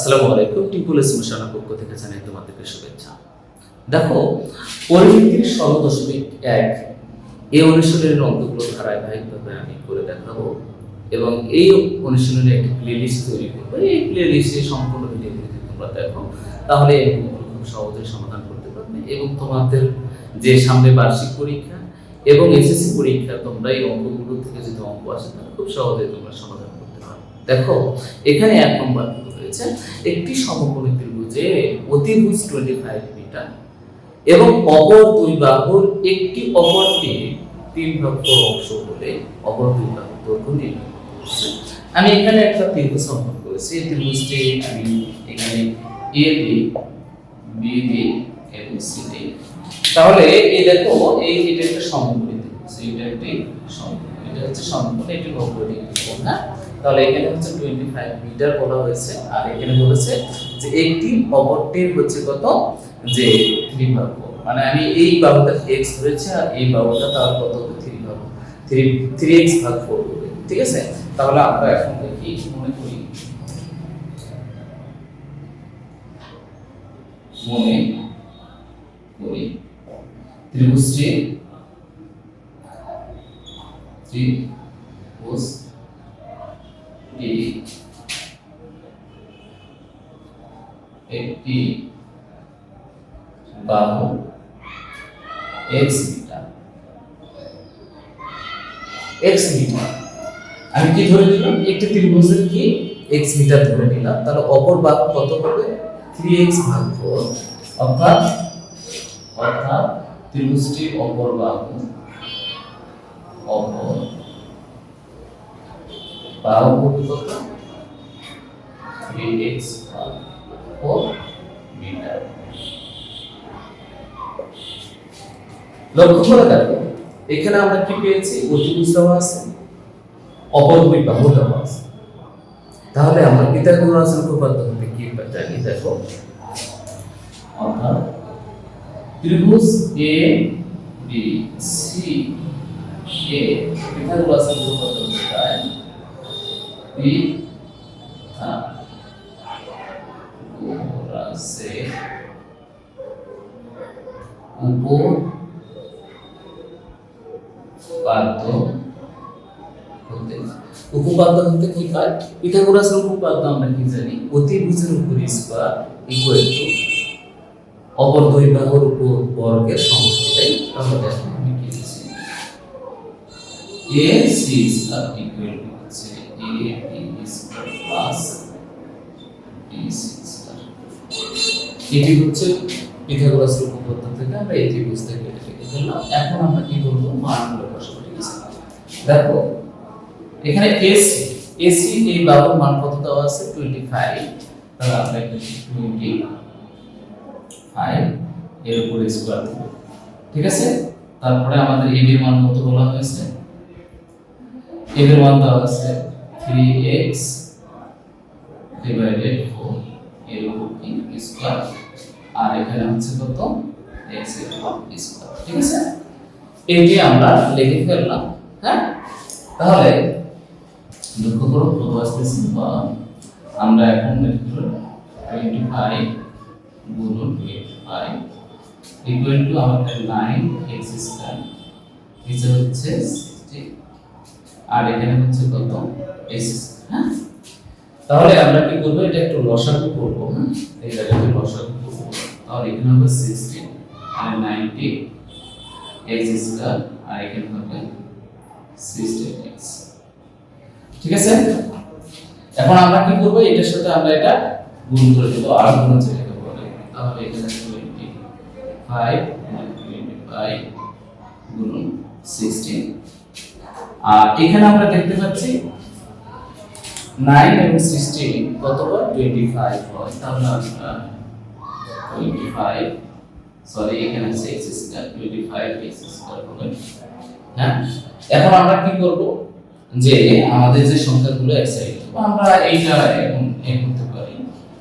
আসসালামু আলাইকুম। টিপুলের সলিউশনের পক্ষ থেকে জানাই তোমাদেরকে শুভেচ্ছা। দেখো, পরিমিতির ১৬.১ এই অনুশীলনের অঙ্কগুলো ধারাবাহিকভাবে আমি করে দেখাবো এবং এই অনুশীলনের একটি প্লেলিস্ট তৈরি করবো। এই প্লেলিস্টে সম্পূর্ণ ভিডিওগুলো যদি তোমরা দেখো তাহলে এই অঙ্কগুলো খুব সহজেই সমাধান করতে পারবে এবং তোমাদের যে সামনে বার্ষিক পরীক্ষা এবং এসএসসি পরীক্ষা তোমরা এই অঙ্কগুলো থেকে যদি অঙ্ক আসে তাহলে খুব সহজেই তোমরা সমাধান করতে পারবে। দেখো, এখানে ১ নম্বর রয়েছে একটি সমকোণী ত্রিভুজে অতিভুজ 25 মিটার এবং অপর দুই বাহুর একটি অপরটি 3/4 অংশ হলে অপর দুই বাহুর দৈর্ঘ্য নির্ণয় করতে। আমি এখানে একটা ত্রিভুজ অঙ্কন করেছি। এই ত্রিভুজটি আমি এখানে এ দিই, বি দিই এবং সি দিই। তাহলে এই দেখো, এটা একটা সমকোণী ত্রিভুজ, এটা একটি সমকোণ, এটা হচ্ছে সমকোণ, এটি 90 ডিগ্রি কোণ। না, তাহলে এখানে হচ্ছে 25 মিটার বলা হয়েছে আর এখানে বলেছে যে একটি অপরটির হচ্ছে কত, যে 3/4, মানে আমি এই বাহুটা x ধরেছি আর এই বাহুটা তার কত হবে 3x/4 হবে। ঠিক আছে, তাহলে আমরা এখন দেখি, মনে করি ত্রিভুজটি একটি বাহু x মিটার। আমি কি ধরে নিলাম, একটি ত্রিভুজের কি x মিটার ধরে নিলাম, তাহলে অপর বাহু কত হবে 3x/4, অর্থাৎ ত্রিভুজটির অপর বাহু হবে কত 3x/4 মিটার। লক্ষ্য করে দেখো, এখানে আমরা কি পেয়েছি, অতিভুজ দেওয়া আছে, অপর দুই বাহু দেওয়া আছে। তাহলে আমরা পিথাগোরাসের উপপাদ্য থেকে কি জানি, দেখো, অর্থাৎ ত্রিভুজ এ বি সি এ পিথাগোরাসের উপপাদ্য অনুসারে পিথাগোরাসের উপপাদ্য হতে কি হয়, পিথাগোরাসের উপপাদ্য আমরা কি জানি, অতিভুজের উপর স্কয়ার ইকুয়াল টু অপর দুই বাহুর উপর বর্গের সমষ্টি। তাই তাহলে আমি কি লিখছি, a c square equal to হচ্ছে a b square plus b c square. এটি হচ্ছে পিথাগোরাসের উপপাদ্য থেকে আমরা এই ত্রিভুজ থেকে লিখে ফেললাম। এখন আমরা কি করব, মানগুলো বসাবো। ঠিক আছে, দেখো এখানে AC এই বাহুর মান কত দেওয়া আছে 25, তাহলে আমরা এখানে 25 এর উপর স্কয়ার দেব। ঠিক আছে, তারপরে আমাদের AB এর মান কত বলা হয়েছে, AB এর মান দেওয়া আছে 3x ডিভাইডেড 4 এর উপর স্কয়ার, আর এখানে হচ্ছে কত x এর উপর স্কয়ার। ঠিক আছে, এটি আমরা লিখে ফেললাম। হ্যাঁ, তাহলে লক্ষ্য করো, কত আসতেছে, বা আমরা এখন লিখব 25 গুণন 25 ইকুয়াল টু আমাদের 9x স্কয়ার, নিচে হচ্ছে 60 আর এখানে হচ্ছে কত x স্কয়ার। হ্যাঁ, তাহলে আমরা কি করব, এটা একটু লসাগু করব। হ্যাঁ, এই জায়গাতে লসাগু করব, তাহলে এখানে হবে 60 আর 90 x স্কয়ার আর এখানে হবে 60x। ঠিক আছে, এখন আমরা কি করব, এটার সাথে আমরা এটা গুণ করে দেব, আর গুণ যেটাকে বলে, তাহলে এখানে 25 গুণ 60 আর এখানে আমরা দেখতে পাচ্ছি 9 এবং 60 কতবার 25 হয়, তাহলে আমরা 25 সরি এখানে আছে x স্কয়ার 25x স্কয়ার হবে। হ্যাঁ, এখন আমরা কি করব, যে আমাদের যে সংখ্যাগুলো এক সাইডে, আমরা এইটা এখন এক করতে পারি,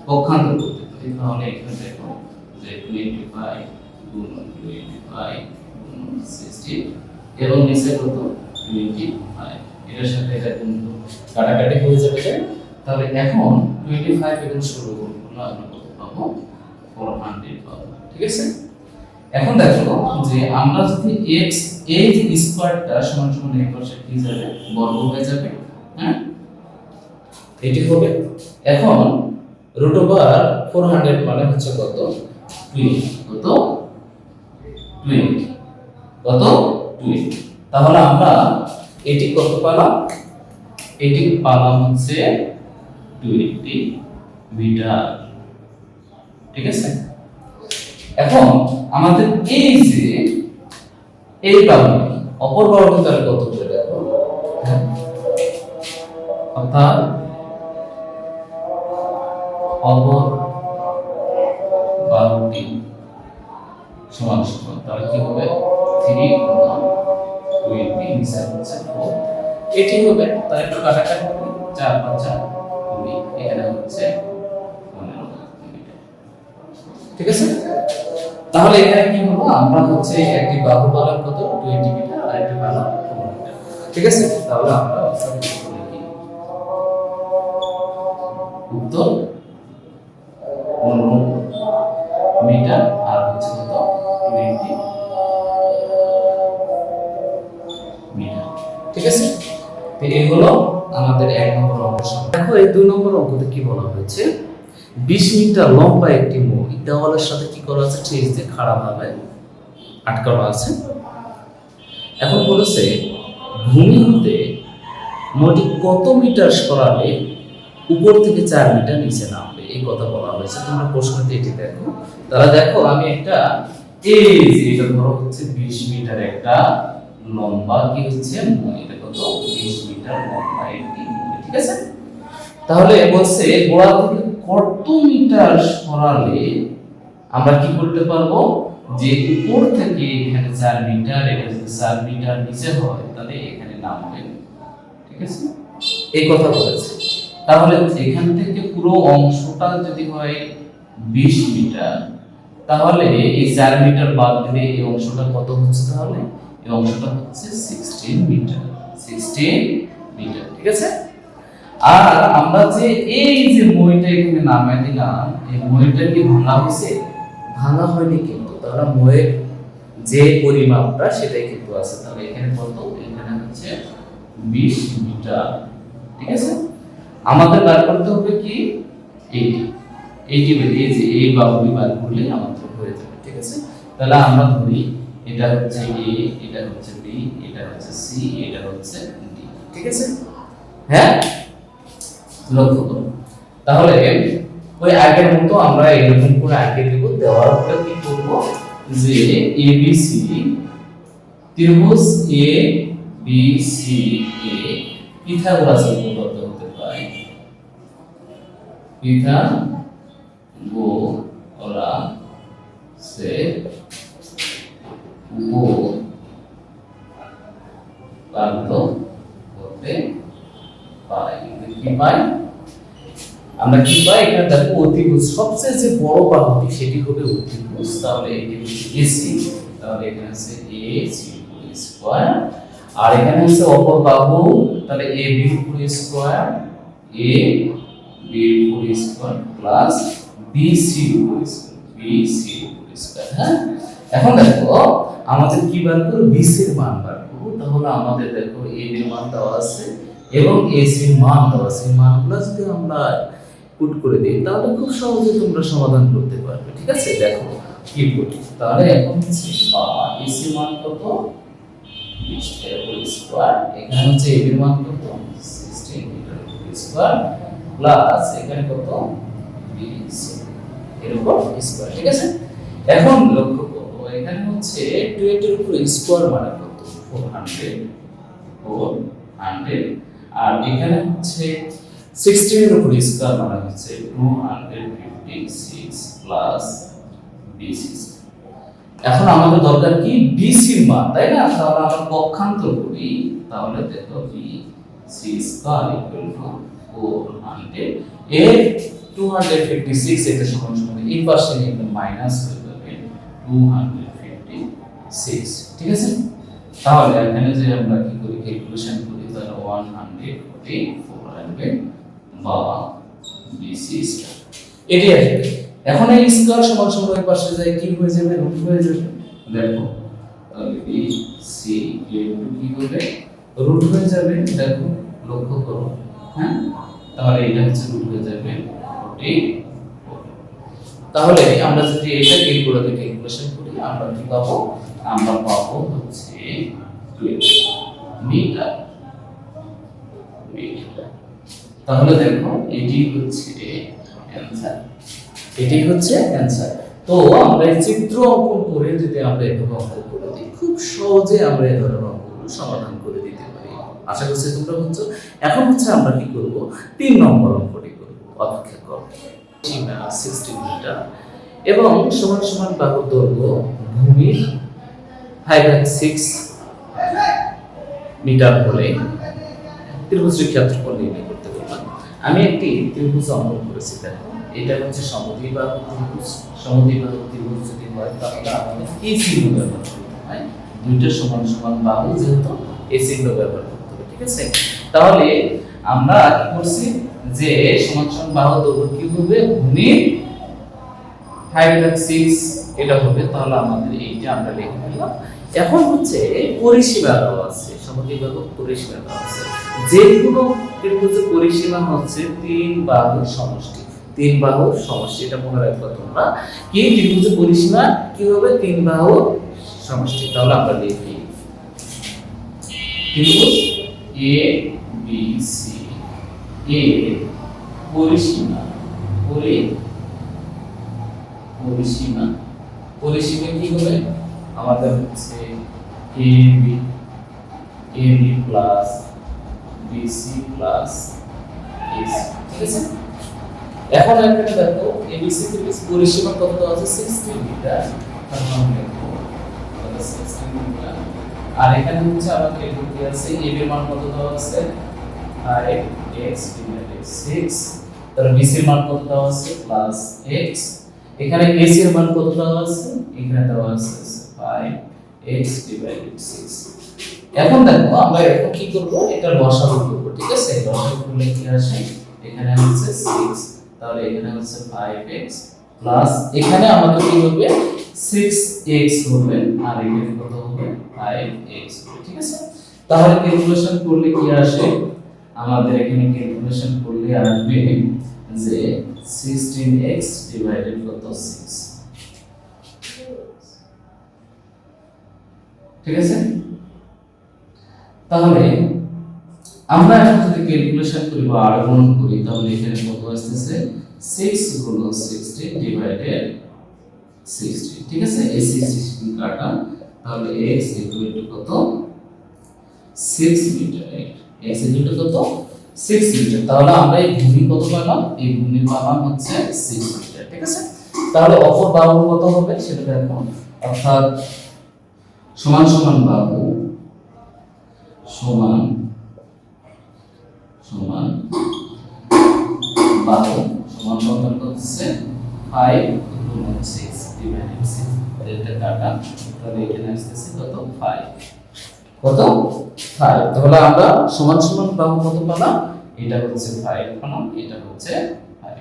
পক্ষান্তর করতে পারি। তাহলে এখানে দেখো যে 25 গুণ 25 গুণ 60 এবং নিচে কত 25, এটার সাথে এটা গুণ কাটাকাটি হয়ে যাবে। তাহলে এখন 25 এবং 16 গুণ করলে আমরা কত পাবো 400 পাবো ঠিক আছে। এখন দেখো যে আমরা যদি x এই যে স্কয়ারটা সমান সমান এই পাশে কি যাবে বর্গ হয়ে যাবে হ্যাঁ এটি হবে। এখন √400 মানে হচ্ছে কত 20 কত 20 কত 20 তাহলে আমরা এটি কত পেলাম এটি পেলাম হচ্ছে 20 মিটার ঠিক আছে। এখন আমাদের এই যে এই বাহুটি অপর বাহুটি তাহলে কত করে দেখো হ্যাঁ অর্থাৎ অপর বাহুটি সমান সমান তাহলে কি হবে 3 গুণ 20 নিচে হচ্ছে 4 এটি হবে তাই একটু কাটাকাটি করি 4 5 4 20 এখানে হচ্ছে 15 মিটার ঠিক আছে। তাহলে এখানে কি হলো আমরা হচ্ছে একটি বাহু পালন কত 20 মিটার আর একটি পালন 15 মিটার ঠিক আছে। তাহলে আমরা অপশন লিখি উত্তর 15 মিটার আর হচ্ছে কত 20 মিটার ঠিক আছে। তো এই হলো আমাদের 1 নম্বর অঙ্ক। দেখো এই 2 নম্বর অঙ্কতে কি বলা হয়েছে 20 মিটার লম্বা একটি মই দেওয়ালের সাথে কি করা আছে ঠিক যে খাড়াভাবে আটকানো আছে। এখন বলেছে ভূমি হতে মইটি কত মিটার সরালে উপর থেকে 4 মিটার নিচে নামবে এই কথা বলা হয়েছে। তোমরা প্রশ্নতে এটি দেখো তাহলে দেখো আমি একটা এই যে এটা ধরো হচ্ছে 20 মিটার একটা লম্বা কি হচ্ছে মই এটা কত 20 মিটার লম্বা একটি মই ঠিক আছে। তাহলে বলছে গোড়া থেকে কত মিটার সরালে আমরা কি করতে পারবো যে উপর থেকে এখানে 4 মিটার এটা যদি 4 মিটার নিচে হয় তাহলে এখানে নামবে ঠিক আছে এই কথা বলেছে। তাহলে এখান থেকে পুরো অংশটা যদি হয় 20 মিটার তাহলে এই 4 মিটার বাদ দিলে এই অংশটা কত হচ্ছে তাহলে এই অংশটা হচ্ছে 16 মিটার 16 মিটার ঠিক আছে। আর আমরা যে এই যে মইটা এখানে নামায় দিলাম এই মইটা কি ভাঙা হয়েছে ভাঙা হয়নি কিন্তু তাহলে মইয়ের যে পরিমাপটা সেটাই কিন্তু আছে। তাহলে এখানে কত এখানে হচ্ছে 20 মিটার ঠিক আছে। আমাদের বার করতে হবে কি 80 এই যে এই বাহুটি বার করলে আমাদের হয়ে যাবে ঠিক আছে। তাহলে আমরা ধরি এটা হচ্ছে a এটা হচ্ছে b এটা হচ্ছে c এটা হচ্ছে d ঠিক আছে হ্যাঁ লক্ষ্য করো। তাহলে ওই আগের মতো আমরা এরকম করে আঁকে দেব দেওয়ার পরে কি করব যে ABC ত্রিভুজ ABCA পিথাগোরাসের উপপাদ্য হতে পারে পিথাগোরাসের উপপাদ্য হতে পারে কি পাই আমরা কি পাই এখানে দেখো অতিভুজ সবচেয়ে যে বড় বাহুটি সেটি হবে অতিভুজ তাহলে এটি হচ্ছে এসি তাহলে এখানে আছে AC স্কয়ার আর এখানে হচ্ছে অপর বাহু তাহলে AB square AB square plus BC square হ্যাঁ। এখন দেখো আমাদের কি বার করব BC এর মান বার করব তাহলে আমাদের দেখো AB এর মান দেওয়া আছে এবং AC এর মান দেওয়া আছে মানগুলো যদি আমরা পুট করে দিই তাহলে খুব সহজে তোমরা সমাধান করতে পারবে ঠিক আছে। দেখো কি করি তাহলে এখন হচ্ছে AC মান কত 20 এর স্কয়ার এখানে হচ্ছে AB এর মান কত 16 মিটার স্কয়ার প্লাস এখানে কত BC এর উপর স্কয়ার ঠিক আছে। এখন লক্ষ্য করো এখানে হচ্ছে 20 এর উপর স্কয়ার মানে কত 400 আর এখানে হচ্ছে 16 এর উপর স্কয়ার মানে হচ্ছে 256 প্লাস BC। এখন আমাদের দরকার কি BC এর মান তাই না তাহলে আমরা পক্ষান্তর করি তাহলে দেখো BC স্কয়ার ইকুয়াল টু 400 এর 256 এটা সমান সমান এই পাশে নিয়ে মাইনাস হয়ে যাবে 256 ঠিক আছে। তাহলে এখানে যে আমরা কি করি ক্যালকুলেশন করি তাহলে 144 হবে বা বিসি স্কয়ার এটি আসবে। এখন এই স্কয়ার সমান সমান ওই পাশে যায় কি হয়ে যাবে, রুট হয়ে যাবে। দেখো তাহলে বি সি ইনটু কি হবে, রুট হয়ে যাবে। দেখো লক্ষ্য করো, হ্যাঁ, তাহলে এটা হচ্ছে রুট হয়ে যাবে 40। তাহলে আমরা যদি এটা ক্যালকুলেটরে ক্যালকুলেশন করি আমরা কি পাবো, আমরা পাবো হচ্ছে 20 মিটার। তাহলে দেখো এটি হচ্ছে অ্যানসার, এটি হচ্ছে অ্যানসার। তো আমরা এই চিত্র অঙ্কন করে যদি আমরা এভাবে অঙ্কন করে দিই, খুব সহজে আমরা এই ধরনের অঙ্কগুলো সমাধান করে দিতে পারি। আশা করছি তোমরা বুঝছো। এখন হচ্ছে আমরা কি করব, 3 নম্বর অঙ্কটি করব। অপেক্ষা করো। 16 মিটার এবং সমান সমান বাহুর দৈর্ঘ্য ভূমির 5/6 মিটার হলে ত্রিভুজের ক্ষেত্রফল নির্ণয় করতে বললাম। আমি একটি ত্রিভুজ অঙ্কন করেছি। দেখো এটা হচ্ছে সমদ্বিবাহু ত্রিভুজ। সমদ্বিবাহু ত্রিভুজ যদি হয় তাহলে আমাদের এই চিহ্ন ব্যবহার করতে হয়। দুইটা সমান সমান বাহু যেহেতু এই চিহ্ন ব্যবহার করতে হবে, ঠিক আছে। তাহলে আমরা কি করছি যে সমান সমান বাহু দৈর্ঘ্য কি হবে, ভূমির 5/6 এটা হবে। তাহলে আমাদের এইটা আমরা লিখে ফেললাম। এখন হচ্ছে পরিসীমা দেওয়া আছে, সমদ্বিবাহু পরিসীমা দেওয়া আছে। যে কোনো ত্রিভুজের পরিসীমা হচ্ছে 3 বাহুর সমষ্টি। 3 বাহুর সমষ্টি, এটা মনে রাখবা তোমরা। কি ত্রিভুজের পরিসীমা কি হবে, 3 বাহুর সমষ্টি। তাহলে আমরা লিখি ত্রিভুজ এ বি সি এর পরিসীমা পরিসীমা পরিসীমা কি হবে, আমাদের হচ্ছে AB plus BC plus AC, ঠিক আছে। এখন এখানে দেখো ABC ত্রিভুজ পরিসীমা কত দেওয়া আছে, 60 মিটার। তাহলে আমরা লিখব 60 মিটার। আর এখানে হচ্ছে আমাদের এখানে কি আছে, AB এর মান কত দেওয়া আছে, 5x / 6। তাহলে BC এর মান কত দেওয়া আছে, প্লাস x। এখানে AC এর মান কত দেওয়া আছে, এখানে দেওয়া আছে 5x / 6। এখন দেখো আমরা এখন কি করব, এটা লসাগু করব, ঠিক আছে। লসাগু করলে কি আসে, এখানে হচ্ছে 6, তাহলে এখানে হচ্ছে 5x প্লাস এখানে আমাদের কি হবে 6x হবে, আর এখানে কত হবে 5x, ঠিক আছে। তাহলে ক্যালকুলেশন করলে কি আসে, আমাদের এখানে ক্যালকুলেশন করলে আসবে যে 16x ডিভাইডেড কত 6, ঠিক আছে। তাহলে আমরা এখন যদি ক্যালকুলেশন করি বা আরগুণ করি তাহলে এখানে কত আসছে, 6 গুণ 60 ডিভাইডেড 60, ঠিক আছে। এই 60 কাটা, তাহলে x কত 6 মিটার, x কত 6 মিটার। তাহলে আমরা এই ভূমি কত পেলাম, এই ভূমি পেলাম হচ্ছে 6 মিটার, ঠিক আছে। তাহলে অপর বাহু কত হবে সেটা দেখো, অর্থাৎ সমান সমান বাহু সমান বাহু সমান সমান হচ্ছে 5 গুণ 6 ডিভাইডেড 6, এটা কাটা, তাহলে এখানে আসছে কত 5, কত 5। তাহলে আমরা সমান সমান বাহু কত পেলাম, এটা হচ্ছে 5 পেলাম, এটা হচ্ছে 5,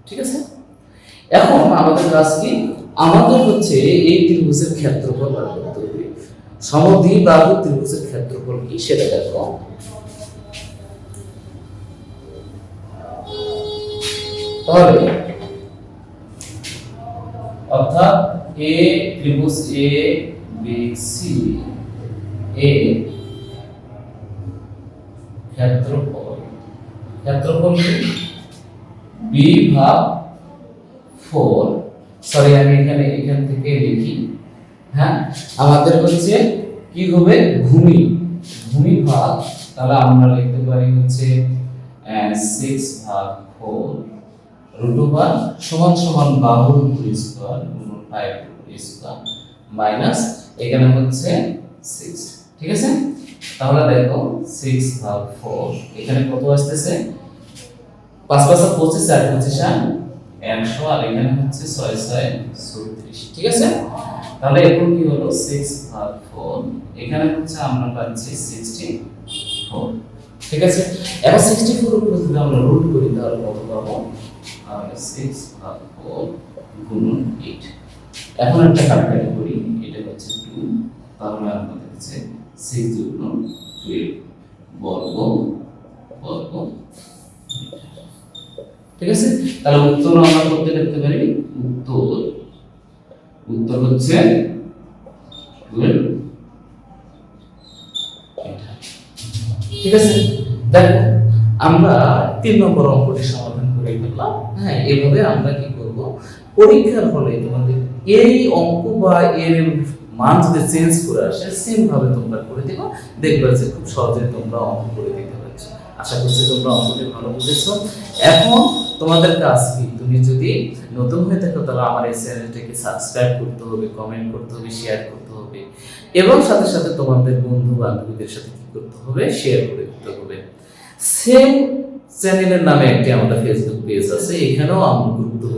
ঠিক আছে। এখন আমাদের কাজ কি, আমাদের হচ্ছে এই ত্রিভুজের ক্ষেত্রফল বের করতে হবে। সমদ্বিবাহু ত্রিভুজের ক্ষেত্রফল কি সেটা দেখো। তাহলে অর্থাৎ এ ত্রিভুজ এ বি সি এর ক্ষেত্রফল কি বি ভাগ 4, সরি আমি এখান থেকে লিখি, হ্যাঁ, আমাদের হচ্ছে কি হবে ভূমি ভাগ, তাহলে আমরা লিখতে পারি হচ্ছে 6 ভাগ 4 রুট ওভার সমান সমান বাহুর স্কয়ার গুণ 5 স্কয়ার মাইনাস এখানে হচ্ছে 6, ঠিক আছে। তাহলে দেখো 6 ভাগ 4 এখানে কত আসছে, 5 5 25 আর 25 100, আর এখানে হচ্ছে 6 6 34, ঠিক আছে। তাহলে এখন কি হলো 6 ভাগ 4 এখানে হচ্ছে আমরা পাচ্ছি 64, ঠিক আছে। এখন 64 উপরে যদি আমরা রুট করি তাহলে কত পাবো, সিক্স ভাগ ফোর গুণন 8। এখন একটা কাটাকাটি করি, এটা হচ্ছে 2, তাহলে আমাদের কাছে 6 গুণন 12 বর্গ বর্গ। ঠিক আছে, তাহলে উত্তর আমরা করতে লিখতে পারি, উত্তর হচ্ছে 12। ঠিক আছে, দেখো আমরা 3 নম্বর অঙ্কটি সমাধান করে ফেললাম। হ্যাঁ, এভাবে আমরা কি করব, পরীক্ষার হলে তোমাদের এই অঙ্ক বা এর মান যদি চেঞ্জ করে আসে সেম ভাবে তোমরা করে দিবা, দেখবে যে খুব সহজে তোমরা অঙ্ক করে দিতে পারছো। আশা করছি তোমরা অঙ্কটি ভালো বুঝেছো। এখন তোমাদের কাজ কি, তুমি যদি নতুন হয়ে থাকো তাহলে আমার এই চ্যানেলটাকে সাবস্ক্রাইব করতে হবে, কমেন্ট করতে হবে, শেয়ার করতে হবে, এবং সাথে সাথে তোমাদের বন্ধু বান্ধবীদের সাথে কি করতে হবে, শেয়ার করে দিতে হবে। সেম চ্যানেলের নামে একটি আমাদের ফেসবুক পেজ আছে, এখানেও আমরা গুরুত্ব